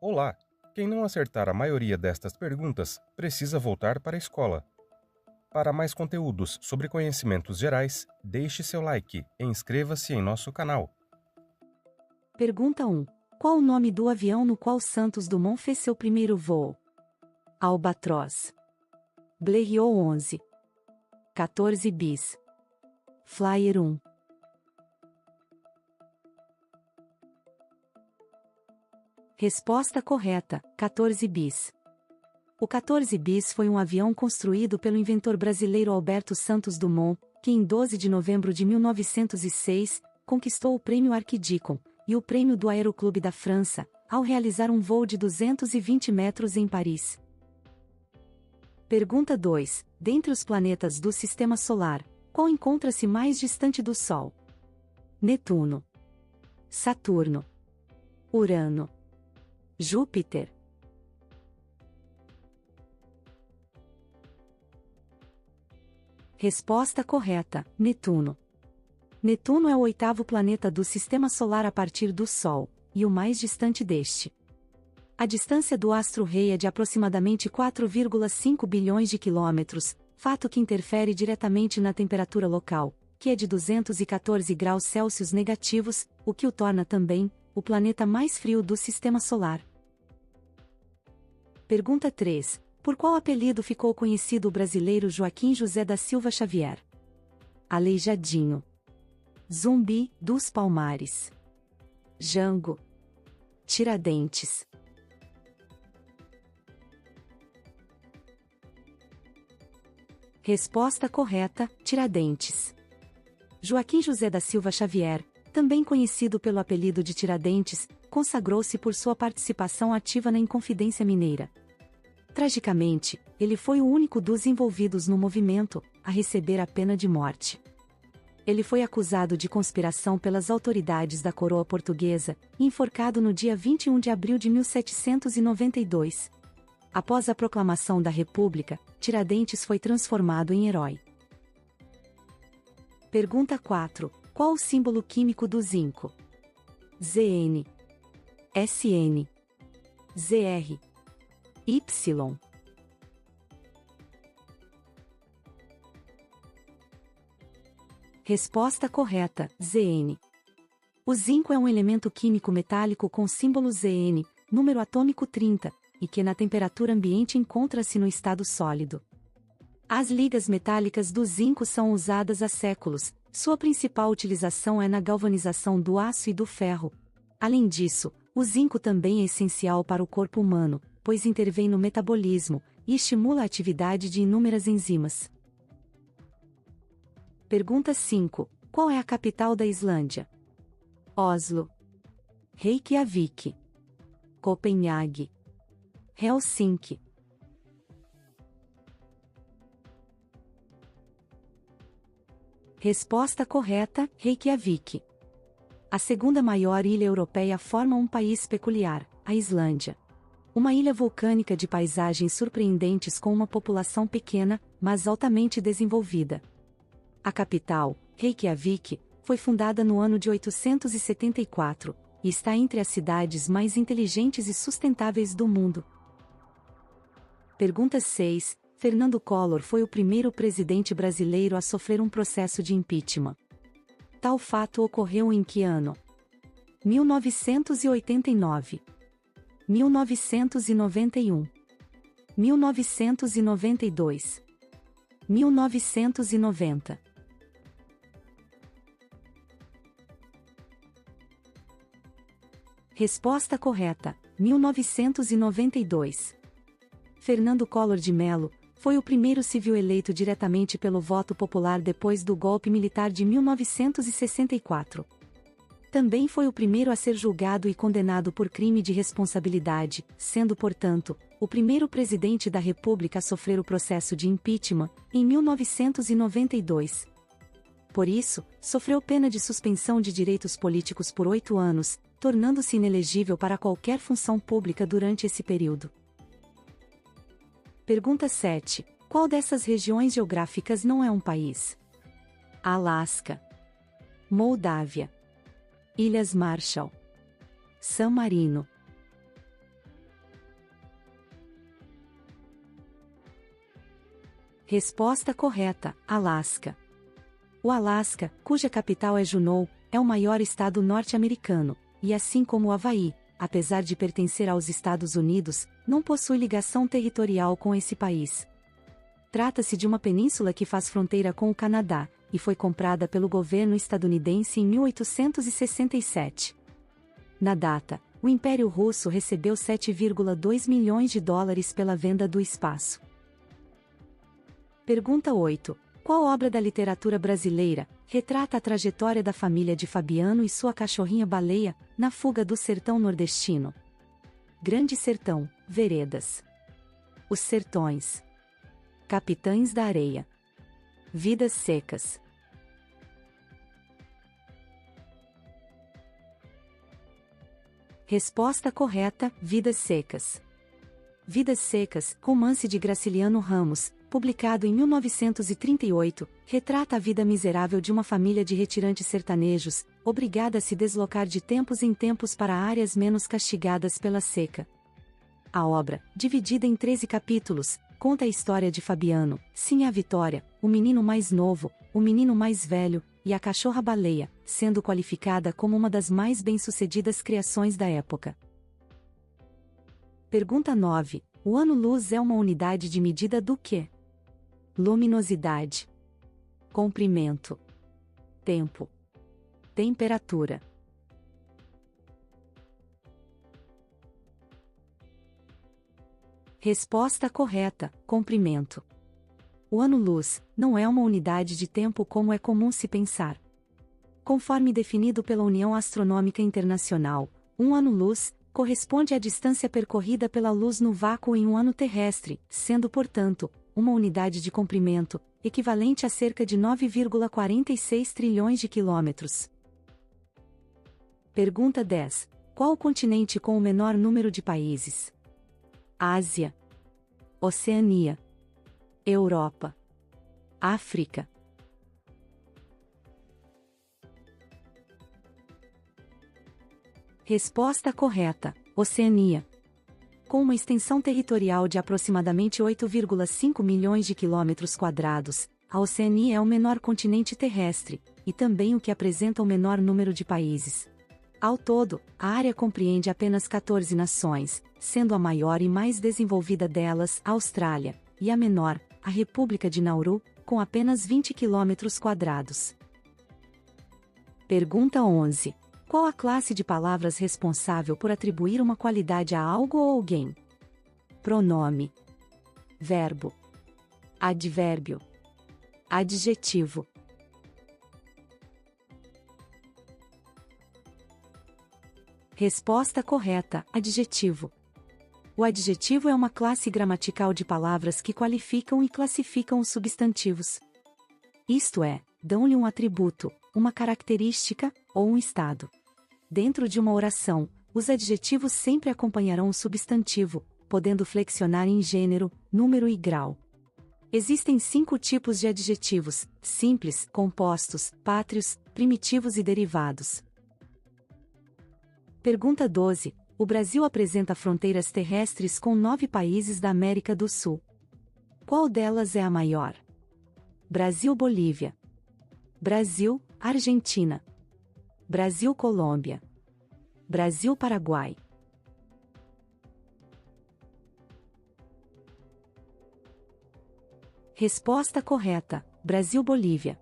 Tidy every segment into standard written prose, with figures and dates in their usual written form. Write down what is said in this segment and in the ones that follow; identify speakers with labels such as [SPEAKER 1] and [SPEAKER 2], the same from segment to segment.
[SPEAKER 1] Olá! Quem não acertar a maioria destas perguntas precisa voltar para a escola. Para mais conteúdos sobre conhecimentos gerais, deixe seu like e inscreva-se em nosso canal.
[SPEAKER 2] Pergunta 1. Qual o nome do avião no qual Santos Dumont fez seu primeiro voo? Albatroz. Blériot 11. 14 bis. Flyer 1. Resposta correta, 14 bis. O 14 bis foi um avião construído pelo inventor brasileiro Alberto Santos Dumont, que em 12 de novembro de 1906, conquistou o Prêmio Arquidiacon e o Prêmio do Aeroclube da França, ao realizar um voo de 220 metros em Paris. Pergunta 2. Dentre os planetas do Sistema Solar, qual encontra-se mais distante do Sol? Netuno, Saturno, Urano, Júpiter. Resposta correta, Netuno. Netuno é o 8º planeta do Sistema Solar a partir do Sol, e o mais distante deste. A distância do astro-rei é de aproximadamente 4,5 bilhões de quilômetros, fato que interfere diretamente na temperatura local, que é de 214 graus Celsius negativos, o que o torna também o planeta mais frio do Sistema Solar. Pergunta 3. Por qual apelido ficou conhecido o brasileiro Joaquim José da Silva Xavier? Aleijadinho, Zumbi dos Palmares, Jango, Tiradentes. Resposta correta, Tiradentes. Joaquim José da Silva Xavier, também conhecido pelo apelido de Tiradentes, consagrou-se por sua participação ativa na Inconfidência Mineira. Tragicamente, ele foi o único dos envolvidos no movimento a receber a pena de morte. Ele foi acusado de conspiração pelas autoridades da coroa portuguesa e enforcado no dia 21 de abril de 1792. Após a proclamação da República, Tiradentes foi transformado em herói. Pergunta 4. Qual o símbolo químico do zinco? Zn, Sn, Zr, Y. Resposta correta, Zn. O zinco é um elemento químico metálico com símbolo Zn, número atômico 30, e que na temperatura ambiente encontra-se no estado sólido. As ligas metálicas do zinco são usadas há séculos, sua principal utilização é na galvanização do aço e do ferro. Além disso, o zinco também é essencial para o corpo humano, pois intervém no metabolismo e estimula a atividade de inúmeras enzimas. Pergunta 5. Qual é a capital da Islândia? Oslo, Reykjavik, Copenhague, Helsinki. Resposta correta, Reykjavik. A segunda maior ilha europeia forma um país peculiar, a Islândia. Uma ilha vulcânica de paisagens surpreendentes com uma população pequena, mas altamente desenvolvida. A capital, Reykjavik, foi fundada no ano de 874, e está entre as cidades mais inteligentes e sustentáveis do mundo. Pergunta 6. Fernando Collor foi o primeiro presidente brasileiro a sofrer um processo de impeachment. Tal fato ocorreu em que ano? 1989, 1991, 1992, 1990. Resposta correta, 1992. Fernando Collor de Mello foi o primeiro civil eleito diretamente pelo voto popular depois do golpe militar de 1964. Também foi o primeiro a ser julgado e condenado por crime de responsabilidade, sendo, portanto, o primeiro presidente da República a sofrer o processo de impeachment, em 1992. Por isso, sofreu pena de suspensão de direitos políticos por 8 anos, tornando-se inelegível para qualquer função pública durante esse período. Pergunta 7. Qual dessas regiões geográficas não é um país? Alasca, Moldávia, Ilhas Marshall, San Marino. Resposta correta: Alasca. O Alasca, cuja capital é Juneau, é o maior estado norte-americano, e assim como o Havaí, apesar de pertencer aos Estados Unidos, não possui ligação territorial com esse país. Trata-se de uma península que faz fronteira com o Canadá, e foi comprada pelo governo estadunidense em 1867. Na data, o Império Russo recebeu 7,2 milhões de dólares pela venda do espaço. Pergunta 8. Qual obra da literatura brasileira retrata a trajetória da família de Fabiano e sua cachorrinha Baleia, na fuga do sertão nordestino? Grande Sertão, Veredas. Os Sertões. Capitães da Areia. Vidas Secas. Resposta correta: Vidas Secas. Vidas Secas, romance de Graciliano Ramos, publicado em 1938, retrata a vida miserável de uma família de retirantes sertanejos, obrigada a se deslocar de tempos em tempos para áreas menos castigadas pela seca. A obra, dividida em 13 capítulos, conta a história de Fabiano, Sinhá Vitória, o menino mais novo, o menino mais velho, e a cachorra Baleia, sendo qualificada como uma das mais bem-sucedidas criações da época. Pergunta 9. O ano-luz é uma unidade de medida do quê? Luminosidade. Comprimento. Tempo. Temperatura. Resposta correta: comprimento. O ano-luz não é uma unidade de tempo como é comum se pensar. Conforme definido pela União Astronômica Internacional, um ano-luz corresponde à distância percorrida pela luz no vácuo em um ano terrestre, sendo, portanto, uma unidade de comprimento, equivalente a cerca de 9,46 trilhões de quilômetros. Pergunta 10. Qual o continente com o menor número de países? Ásia. Oceania. Europa. África. Resposta correta: Oceania. Com uma extensão territorial de aproximadamente 8,5 milhões de quilômetros quadrados, a Oceania é o menor continente terrestre, e também o que apresenta o menor número de países. Ao todo, a área compreende apenas 14 nações, sendo a maior e mais desenvolvida delas a Austrália, e a menor, a República de Nauru, com apenas 20 quilômetros quadrados. Pergunta 11. Qual a classe de palavras responsável por atribuir uma qualidade a algo ou alguém? Pronome. Verbo. Advérbio. Adjetivo. Resposta correta: adjetivo. O adjetivo é uma classe gramatical de palavras que qualificam e classificam os substantivos. Isto é, dão-lhe um atributo, uma característica, ou um estado. Dentro de uma oração, os adjetivos sempre acompanharão o substantivo, podendo flexionar em gênero, número e grau. Existem 5 tipos de adjetivos: simples, compostos, pátrios, primitivos e derivados. Pergunta 12. O Brasil apresenta fronteiras terrestres com 9 países da América do Sul. Qual delas é a maior? Brasil-Bolívia. Brasil-Argentina. Brasil-Colômbia. Brasil-Paraguai. Resposta correta: Brasil-Bolívia.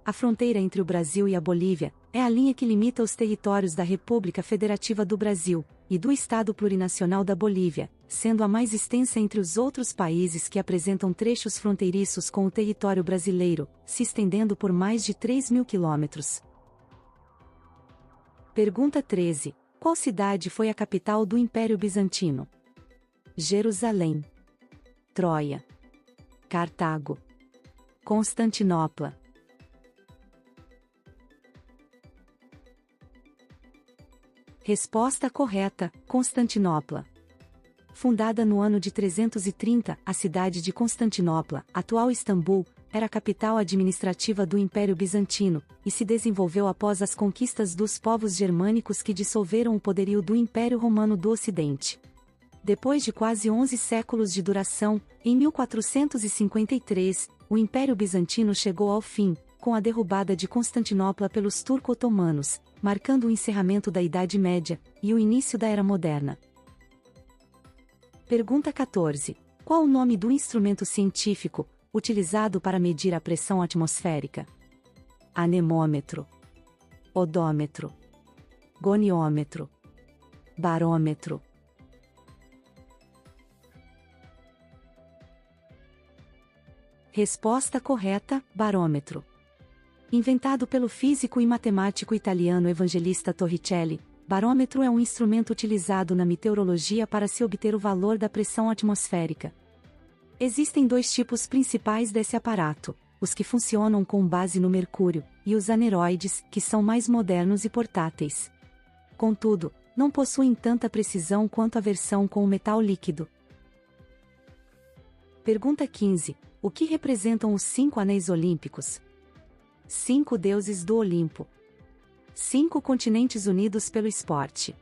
[SPEAKER 2] A fronteira entre o Brasil e a Bolívia é a linha que limita os territórios da República Federativa do Brasil e do Estado Plurinacional da Bolívia, sendo a mais extensa entre os outros países que apresentam trechos fronteiriços com o território brasileiro, se estendendo por mais de 3.000 quilômetros. Pergunta 13. Qual cidade foi a capital do Império Bizantino? Jerusalém. Troia. Cartago. Constantinopla. Resposta correta: Constantinopla. Fundada no ano de 330, a cidade de Constantinopla, atual Istambul, era a capital administrativa do Império Bizantino, e se desenvolveu após as conquistas dos povos germânicos que dissolveram o poderio do Império Romano do Ocidente. Depois de quase 11 séculos de duração, em 1453, o Império Bizantino chegou ao fim, com a derrubada de Constantinopla pelos turco-otomanos, marcando o encerramento da Idade Média e o início da Era Moderna. Pergunta 14. Qual o nome do instrumento científico utilizado para medir a pressão atmosférica? Anemômetro, odômetro, goniômetro, barômetro. Resposta correta: barômetro. Inventado pelo físico e matemático italiano Evangelista Torricelli, barômetro é um instrumento utilizado na meteorologia para se obter o valor da pressão atmosférica. Existem dois tipos principais desse aparato: os que funcionam com base no mercúrio, e os aneroides, que são mais modernos e portáteis. Contudo, não possuem tanta precisão quanto a versão com o metal líquido. Pergunta 15. O que representam os 5 anéis olímpicos? 5 deuses do Olimpo. 5 continentes unidos pelo esporte.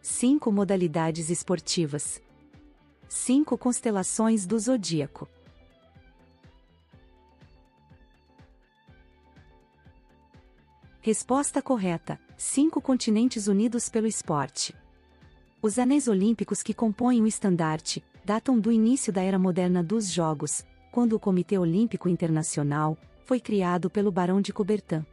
[SPEAKER 2] 5 modalidades esportivas. 5 constelações do zodíaco. Resposta correta: 5 continentes unidos pelo esporte. Os anéis olímpicos que compõem o estandarte datam do início da Era Moderna dos Jogos, quando o Comitê Olímpico Internacional foi criado pelo Barão de Coubertin.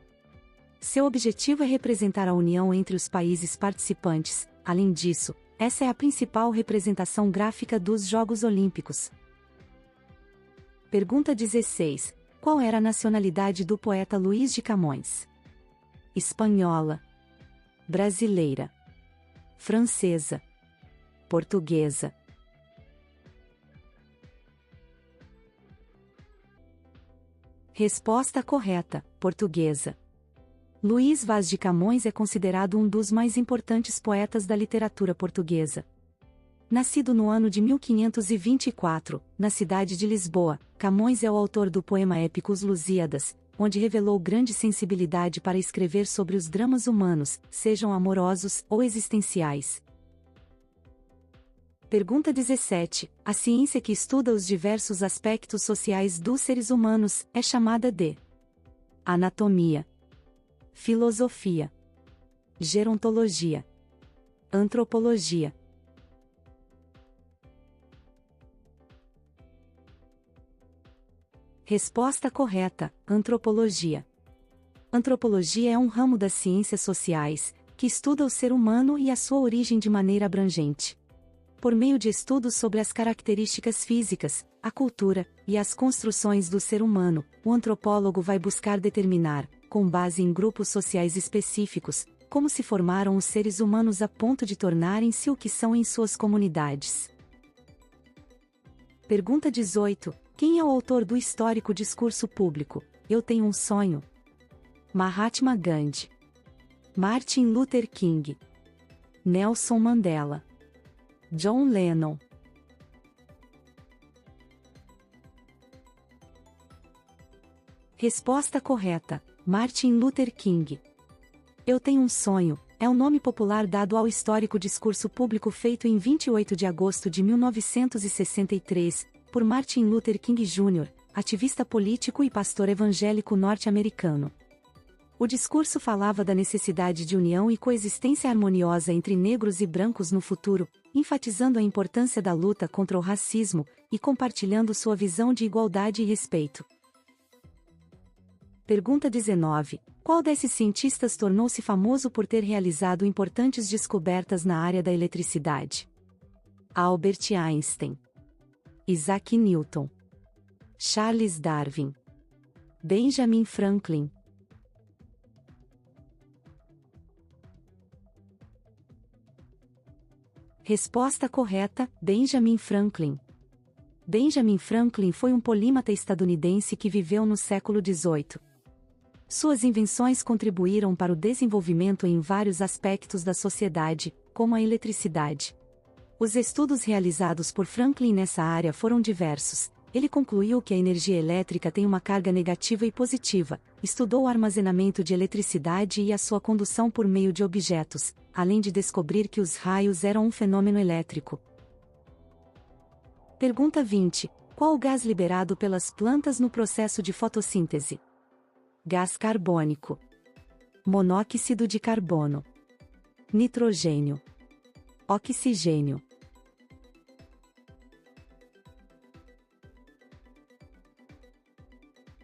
[SPEAKER 2] Seu objetivo é representar a união entre os países participantes. Além disso, essa é a principal representação gráfica dos Jogos Olímpicos. Pergunta 16. Qual era a nacionalidade do poeta Luís de Camões? Espanhola, brasileira, francesa, portuguesa. Resposta correta: portuguesa. Luís Vaz de Camões é considerado um dos mais importantes poetas da literatura portuguesa. Nascido no ano de 1524, na cidade de Lisboa, Camões é o autor do poema épico Os Lusíadas, onde revelou grande sensibilidade para escrever sobre os dramas humanos, sejam amorosos ou existenciais. Pergunta 17. A ciência que estuda os diversos aspectos sociais dos seres humanos é chamada de anatomia, filosofia, gerontologia, antropologia. Resposta correta: antropologia. Antropologia é um ramo das ciências sociais, que estuda o ser humano e a sua origem de maneira abrangente. Por meio de estudos sobre as características físicas, a cultura e as construções do ser humano, o antropólogo vai buscar determinar, com base em grupos sociais específicos, como se formaram os seres humanos a ponto de tornarem-se o que são em suas comunidades. Pergunta 18. Quem é o autor do histórico discurso público, Eu Tenho um Sonho? Mahatma Gandhi, Martin Luther King, Nelson Mandela, John Lennon. Resposta correta: Martin Luther King. Eu Tenho um Sonho é o nome popular dado ao histórico discurso público feito em 28 de agosto de 1963, por Martin Luther King Jr., ativista político e pastor evangélico norte-americano. O discurso falava da necessidade de união e coexistência harmoniosa entre negros e brancos no futuro, enfatizando a importância da luta contra o racismo e compartilhando sua visão de igualdade e respeito. Pergunta 19. Qual desses cientistas tornou-se famoso por ter realizado importantes descobertas na área da eletricidade? Albert Einstein, Isaac Newton, Charles Darwin, Benjamin Franklin. Resposta correta: Benjamin Franklin. Benjamin Franklin foi um polímata estadunidense que viveu no século XVIII. Suas invenções contribuíram para o desenvolvimento em vários aspectos da sociedade, como a eletricidade. Os estudos realizados por Franklin nessa área foram diversos. Ele concluiu que a energia elétrica tem uma carga negativa e positiva, estudou o armazenamento de eletricidade e a sua condução por meio de objetos, além de descobrir que os raios eram um fenômeno elétrico. Pergunta 20. Qual o gás liberado pelas plantas no processo de fotossíntese? Gás carbônico. Monóxido de carbono. Nitrogênio. Oxigênio.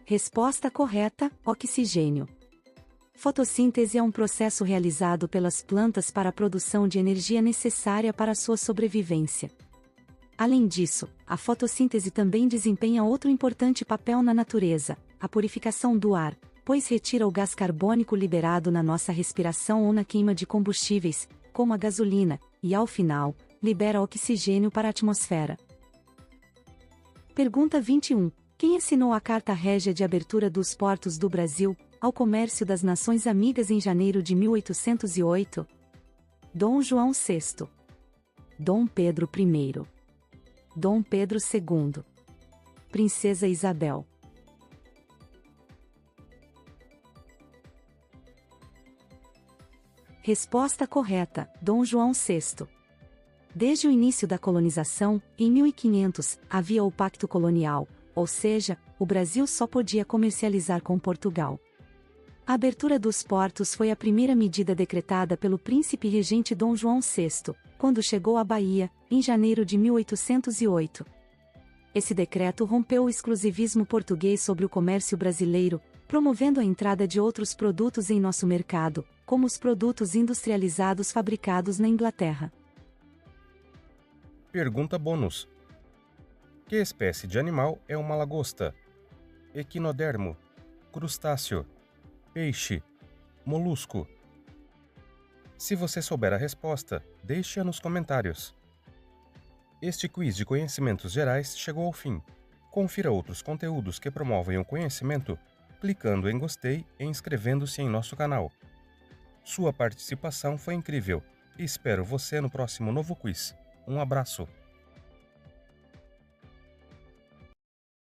[SPEAKER 2] Resposta correta: oxigênio. Fotossíntese é um processo realizado pelas plantas para a produção de energia necessária para sua sobrevivência. Além disso, a fotossíntese também desempenha outro importante papel na natureza, a purificação do ar, pois retira o gás carbônico liberado na nossa respiração ou na queima de combustíveis, como a gasolina, e ao final, libera oxigênio para a atmosfera. Pergunta 21. Quem assinou a Carta Régia de Abertura dos Portos do Brasil ao comércio das Nações Amigas em janeiro de 1808? Dom João VI. Dom Pedro I. Dom Pedro II. Princesa Isabel. Resposta correta: Dom João VI. Desde o início da colonização, em 1500, havia o Pacto Colonial, ou seja, o Brasil só podia comercializar com Portugal. A abertura dos portos foi a primeira medida decretada pelo príncipe regente Dom João VI, quando chegou à Bahia, em janeiro de 1808. Esse decreto rompeu o exclusivismo português sobre o comércio brasileiro, promovendo a entrada de outros produtos em nosso mercado, como os produtos industrializados fabricados na Inglaterra.
[SPEAKER 1] Pergunta bônus. Que espécie de animal é uma lagosta? Equinodermo, crustáceo, peixe, molusco? Se você souber a resposta, deixe-a nos comentários. Este quiz de conhecimentos gerais chegou ao fim. Confira outros conteúdos que promovem o conhecimento clicando em gostei e inscrevendo-se em nosso canal. Sua participação foi incrível e espero você no próximo novo quiz. Um abraço!